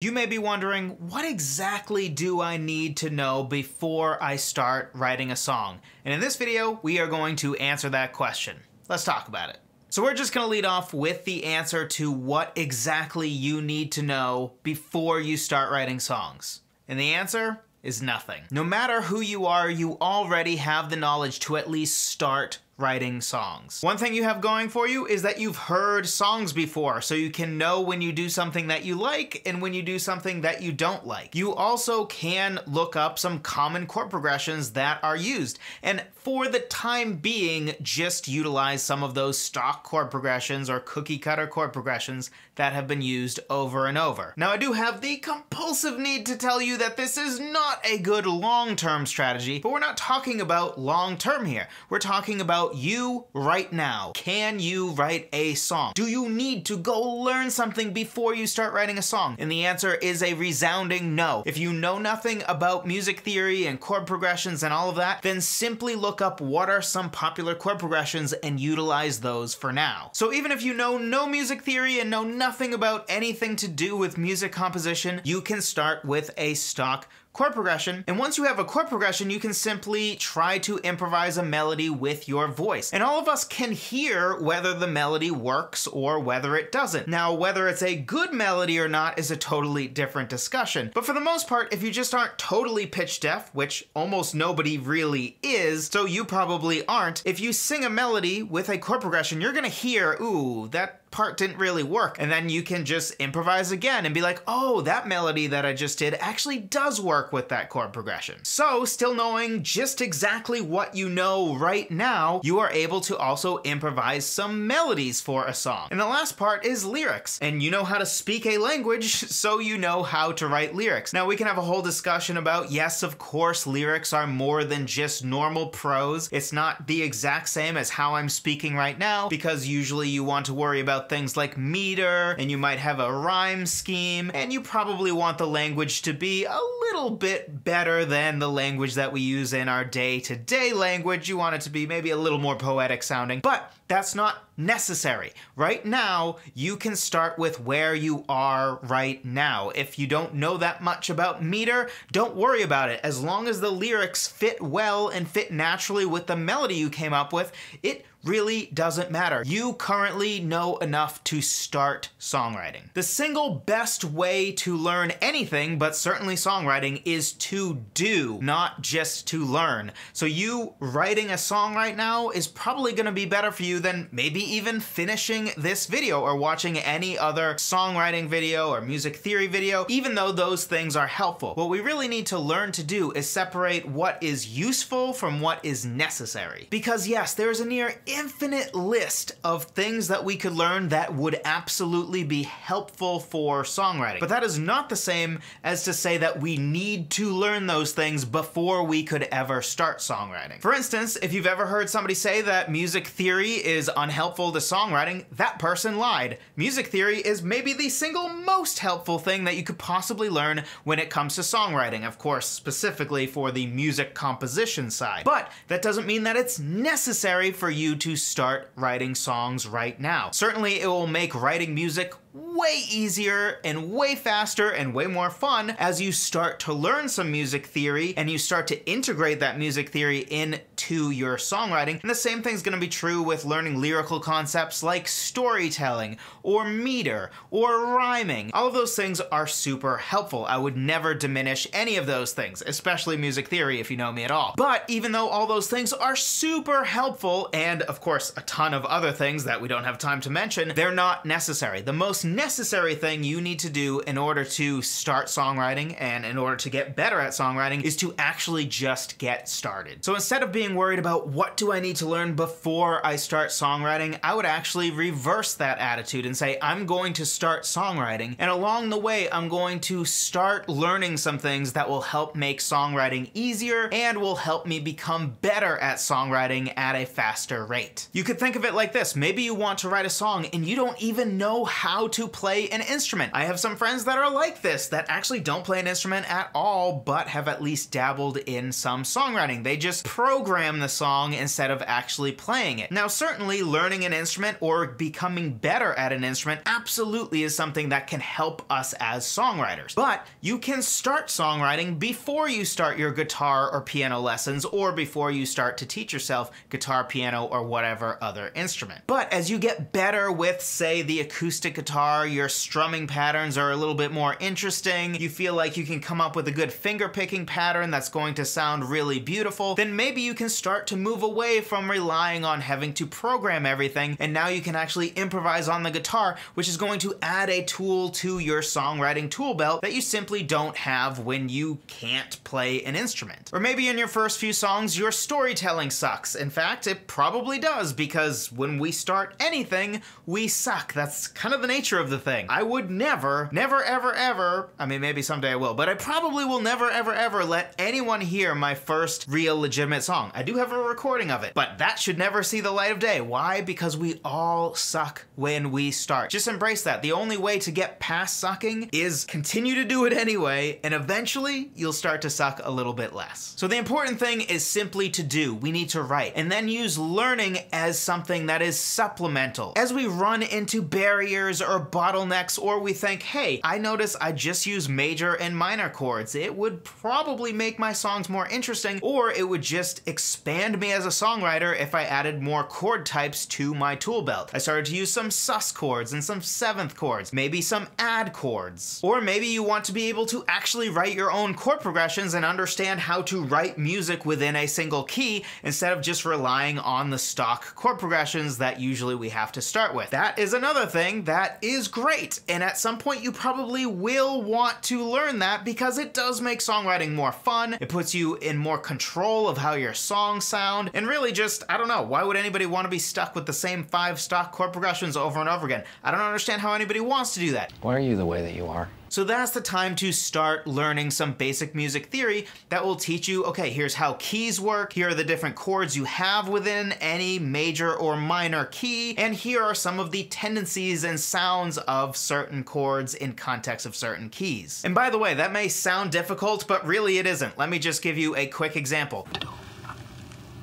You may be wondering, what exactly do I need to know before I start writing a song? And in this video, we are going to answer that question. Let's talk about it. So we're just going to lead off with the answer to what exactly you need to know before you start writing songs. And the answer is nothing. No matter who you are, you already have the knowledge to at least start writing songs. One thing you have going for you is that you've heard songs before, so you can know when you do something that you like and when you do something that you don't like. You also can look up some common chord progressions that are used, and for the time being, just utilize some of those stock chord progressions or cookie cutter chord progressions that have been used over and over. Now, I do have the compulsive need to tell you that this is not a good long-term strategy, but we're not talking about long-term here. We're talking about you right now. Can you write a song? Do you need to go learn something before you start writing a song? And the answer is a resounding no. If you know nothing about music theory and chord progressions and all of that, then simply look up what are some popular chord progressions and utilize those for now. So even if you know no music theory and know nothing about anything to do with music composition, you can start with a stock chord progression, and once you have a chord progression, you can simply try to improvise a melody with your voice. And all of us can hear whether the melody works or whether it doesn't. Now, whether it's a good melody or not is a totally different discussion. But for the most part, if you just aren't totally pitch deaf, which almost nobody really is, so you probably aren't, if you sing a melody with a chord progression, you're gonna hear, ooh, that part didn't really work. And then you can just improvise again and be like, oh, that melody that I just did actually does work with that chord progression. So still knowing just exactly what you know right now, you are able to also improvise some melodies for a song. And the last part is lyrics. And you know how to speak a language, so you know how to write lyrics. Now we can have a whole discussion about, yes, of course, lyrics are more than just normal prose. It's not the exact same as how I'm speaking right now, because usually you want to worry about things like meter, and you might have a rhyme scheme, and you probably want the language to be a little bit better than the language that we use in our day-to-day language. You want it to be maybe a little more poetic sounding, but that's not necessary. Right now, you can start with where you are right now. If you don't know that much about meter, don't worry about it. As long as the lyrics fit well and fit naturally with the melody you came up with, it really doesn't matter. You currently know enough to start songwriting. The single best way to learn anything, but certainly songwriting, is to do, not just to learn. So you writing a song right now is probably gonna be better for you than maybe even finishing this video or watching any other songwriting video or music theory video, even though those things are helpful. What we really need to learn to do is separate what is useful from what is necessary. Because yes, there's a near infinite list of things that we could learn that would absolutely be helpful for songwriting. But that is not the same as to say that we need to learn those things before we could ever start songwriting. For instance, if you've ever heard somebody say that music theory is unhelpful to songwriting, that person lied. Music theory is maybe the single most helpful thing that you could possibly learn when it comes to songwriting, of course, specifically for the music composition side. But that doesn't mean that it's necessary for you to start writing songs right now. Certainly, it will make writing music way easier and way faster and way more fun as you start to learn some music theory and you start to integrate that music theory into your songwriting. And the same thing's gonna be true with learning lyrical concepts like storytelling or meter or rhyming. All of those things are super helpful. I would never diminish any of those things, especially music theory if you know me at all. But even though all those things are super helpful, and of course a ton of other things that we don't have time to mention, they're not necessary. The most necessary thing you need to do in order to start songwriting and in order to get better at songwriting is to actually just get started. So instead of being worried about what do I need to learn before I start songwriting, I would actually reverse that attitude and say, I'm going to start songwriting, and along the way, I'm going to start learning some things that will help make songwriting easier and will help me become better at songwriting at a faster rate. You could think of it like this. Maybe you want to write a song and you don't even know how to play an instrument. I have some friends that are like this, that actually don't play an instrument at all, but have at least dabbled in some songwriting. They just program program the song instead of actually playing it. Now, certainly learning an instrument or becoming better at an instrument absolutely is something that can help us as songwriters. But you can start songwriting before you start your guitar or piano lessons, or before you start to teach yourself guitar, piano, or whatever other instrument. But as you get better with, say, the acoustic guitar, your strumming patterns are a little bit more interesting, you feel like you can come up with a good finger picking pattern that's going to sound really beautiful, then maybe you can start to move away from relying on having to program everything, and now you can actually improvise on the guitar, which is going to add a tool to your songwriting tool belt that you simply don't have when you can't play an instrument. Or maybe in your first few songs, your storytelling sucks. In fact, it probably does, because when we start anything, we suck. That's kind of the nature of the thing. I would never, ever, I mean, maybe someday I will, but I probably will never, ever let anyone hear my first real legitimate song. I do have a recording of it, but that should never see the light of day. Why? Because we all suck when we start. Just embrace that. The only way to get past sucking is continue to do it anyway, and eventually you'll start to suck a little bit less. So the important thing is simply to do. We need to write, and then use learning as something that is supplemental. As we run into barriers or bottlenecks, or we think, hey, I notice I just use major and minor chords. It would probably make my songs more interesting, or it would just expand me as a songwriter if I added more chord types to my tool belt. I started to use some sus chords and some seventh chords, maybe some add chords. Or maybe you want to be able to actually write your own chord progressions and understand how to write music within a single key instead of just relying on the stock chord progressions that usually we have to start with. That is another thing that is great, and at some point you probably will want to learn that because it does make songwriting more fun. It puts you in more control of how your songs sound, and really just, I don't know, why would anybody want to be stuck with the same 5 stock chord progressions over and over again? I don't understand how anybody wants to do that. Why are you the way that you are? So that's the time to start learning some basic music theory that will teach you, okay, here's how keys work, here are the different chords you have within any major or minor key, and here are some of the tendencies and sounds of certain chords in context of certain keys. And by the way, that may sound difficult, but really it isn't. Let me just give you a quick example.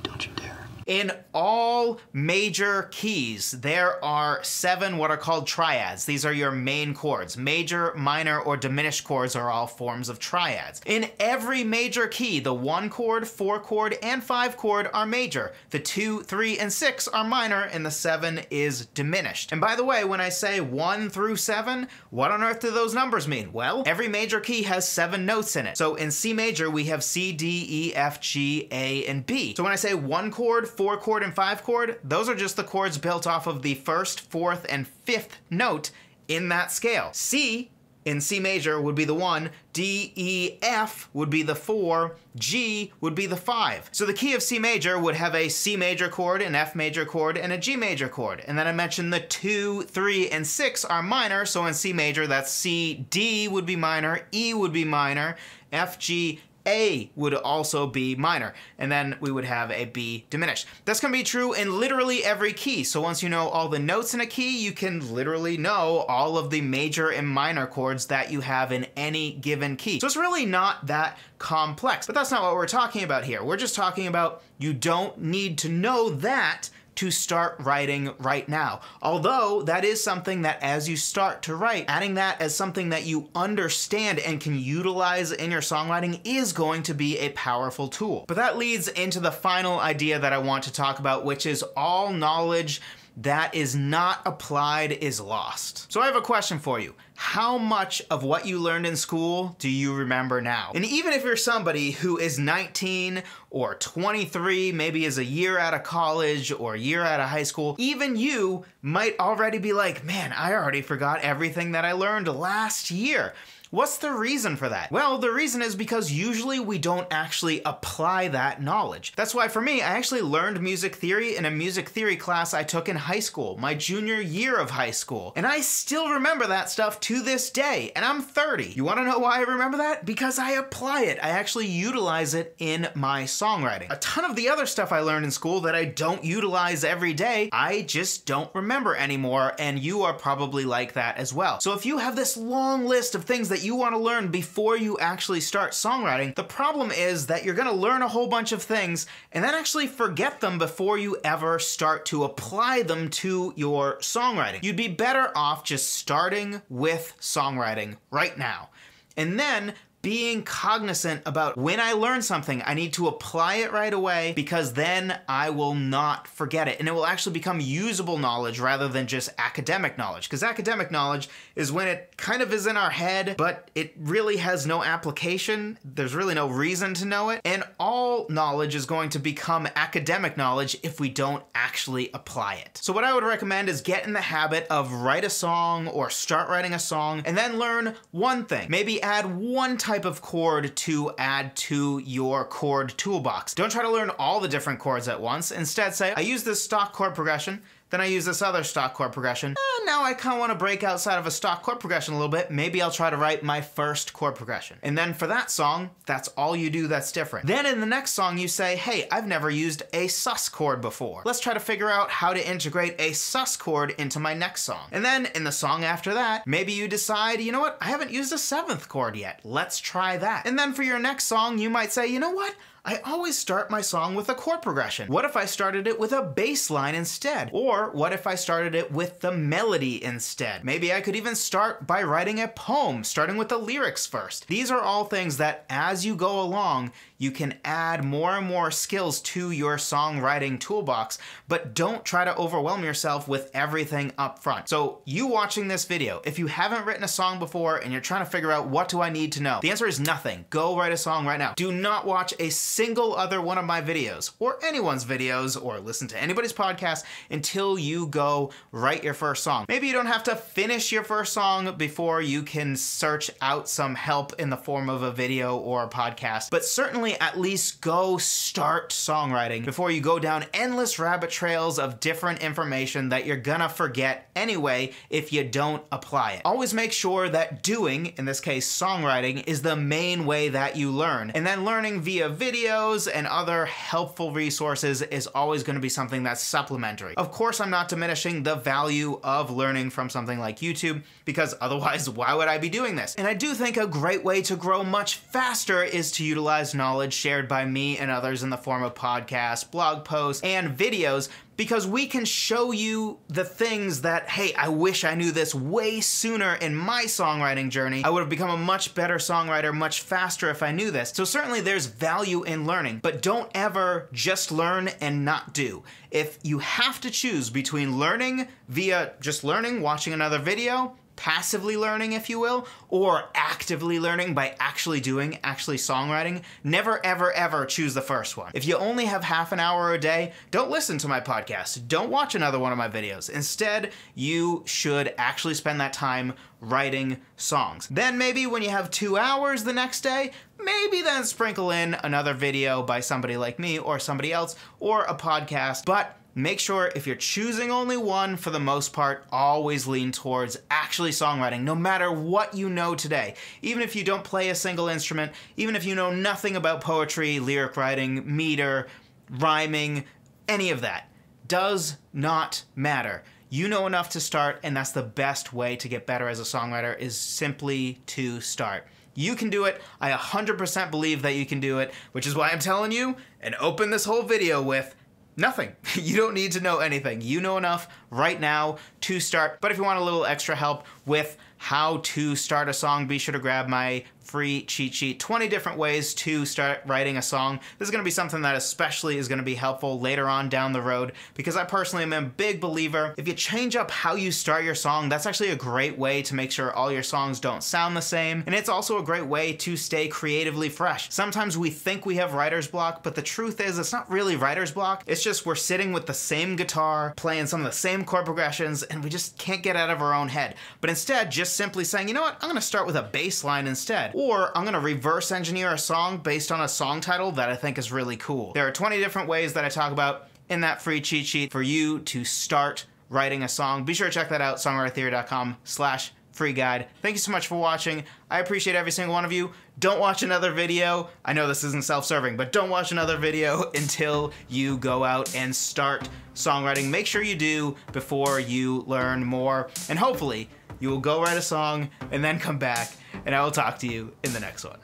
Don't you dare. In all major keys, there are 7 what are called triads. These are your main chords. Major, minor, or diminished chords are all forms of triads. In every major key, the 1 chord, 4 chord, and 5 chord are major. The 2, 3, and 6 are minor, and the 7 is diminished. And by the way, when I say 1 through 7, what on earth do those numbers mean? Well, every major key has 7 notes in it. So in C major, we have C, D, E, F, G, A, and B. So when I say 1 chord, 4 chord, and 5 chord, those are just the chords built off of the 1st, 4th, and 5th note in that scale. C in C major would be the 1, D, E, F would be the 4, G would be the 5. So the key of C major would have a C major chord, an F major chord, and a G major chord. And then I mentioned the 2, 3, and 6 are minor, so in C major that's C, D would be minor, E would be minor, F, G, A would also be minor, and then we would have a B diminished. That's gonna be true in literally every key. So once you know all the notes in a key, you can literally know all of the major and minor chords that you have in any given key. So it's really not that complex, but that's not what we're talking about here. We're just talking about you don't need to know that to start writing right now. Although that is something that as you start to write, adding that as something that you understand and can utilize in your songwriting is going to be a powerful tool. But that leads into the final idea that I want to talk about, which is all knowledge that is not applied is lost. So I have a question for you. How much of what you learned in school do you remember now? And even if you're somebody who is 19 or 23, maybe is a year out of college or a year out of high school, even you might already be like, man, I already forgot everything that I learned last year. What's the reason for that? Well, the reason is because usually we don't actually apply that knowledge. That's why for me, I actually learned music theory in a music theory class I took in high school, my junior year of high school. And I still remember that stuff to this day, and I'm 30. You wanna know why I remember that? Because I apply it. I actually utilize it in my songwriting. A ton of the other stuff I learned in school that I don't utilize every day, I just don't remember anymore, and you are probably like that as well. So if you have this long list of things that that you want to learn before you actually start songwriting. The problem is that you're going to learn a whole bunch of things and then actually forget them before you ever start to apply them to your songwriting. You'd be better off just starting with songwriting right now, and then being cognizant about when I learn something, I need to apply it right away, because then I will not forget it. And it will actually become usable knowledge rather than just academic knowledge. Because academic knowledge is when it kind of is in our head, but it really has no application. There's really no reason to know it. And all knowledge is going to become academic knowledge if we don't actually apply it. So what I would recommend is get in the habit of write a song or start writing a song and then learn one thing. Maybe add one type of chord to add to your chord toolbox. Don't try to learn all the different chords at once. Instead say, I use this stock chord progression, then I use this other stock chord progression. Now I kind of want to break outside of a stock chord progression a little bit. Maybe I'll try to write my first chord progression. And then for that song, that's all you do that's different. Then in the next song you say, hey, I've never used a sus chord before. Let's try to figure out how to integrate a sus chord into my next song. And then in the song after that, maybe you decide, you know what, I haven't used a seventh chord yet. Let's try that. And then for your next song, you might say, you know what? I always start my song with a chord progression. What if I started it with a bass line instead? Or what if I started it with the melody instead? Maybe I could even start by writing a poem, starting with the lyrics first. These are all things that as you go along, you can add more and more skills to your songwriting toolbox, but don't try to overwhelm yourself with everything up front. So you watching this video, if you haven't written a song before and you're trying to figure out what do I need to know, the answer is nothing. Go write a song right now. Do not watch a single other one of my videos or anyone's videos or listen to anybody's podcast until you go write your first song. Maybe you don't have to finish your first song before you can search out some help in the form of a video or a podcast, but certainly at least go start songwriting before you go down endless rabbit trails of different information that you're gonna forget anyway if you don't apply it. Always make sure that doing, in this case songwriting, is the main way that you learn, and then learning via videos and other helpful resources is always going to be something that's supplementary. Of course, I'm not diminishing the value of learning from something like YouTube, because otherwise why would I be doing this? And I do think a great way to grow much faster is to utilize knowledge shared by me and others in the form of podcasts, blog posts, and videos, because we can show you the things that, hey, I wish I knew this way sooner in my songwriting journey. I would have become a much better songwriter much faster if I knew this. So certainly there's value in learning, but don't ever just learn and not do. If you have to choose between learning via just learning, watching another video, passively learning, if you will, or actively learning by actually doing, actually songwriting, never, ever, ever choose the first one. If you only have half an hour a day, don't listen to my podcast. Don't watch another one of my videos. Instead, you should actually spend that time writing songs. Then maybe when you have 2 hours the next day, maybe then sprinkle in another video by somebody like me or somebody else or a podcast. But make sure if you're choosing only one, for the most part, always lean towards actually songwriting, no matter what you know today. Even if you don't play a single instrument, even if you know nothing about poetry, lyric writing, meter, rhyming, any of that, does not matter. You know enough to start, and that's the best way to get better as a songwriter, is simply to start. You can do it. I 100% believe that you can do it, which is why I'm telling you and open this whole video with nothing. You don't need to know anything. You know enough right now to start. But if you want a little extra help with how to start a song, be sure to grab my free cheat sheet, 20 different ways to start writing a song. This is going to be something that especially is going to be helpful later on down the road, because I personally am a big believer, if you change up how you start your song, that's actually a great way to make sure all your songs don't sound the same, and it's also a great way to stay creatively fresh. Sometimes we think we have writer's block, but the truth is it's not really writer's block, it's just we're sitting with the same guitar, playing some of the same chord progressions, and we just can't get out of our own head. But instead, just simply saying, you know what, I'm going to start with a bass line instead. Or I'm going to reverse engineer a song based on a song title that I think is really cool. There are 20 different ways that I talk about in that free cheat sheet for you to start writing a song. Be sure to check that out, songwritertheory.com/free guide. Thank you so much for watching. I appreciate every single one of you. Don't watch another video. I know this isn't self-serving, but don't watch another video until you go out and start songwriting. Make sure you do before you learn more, and hopefully you will go write a song and then come back and I will talk to you in the next one.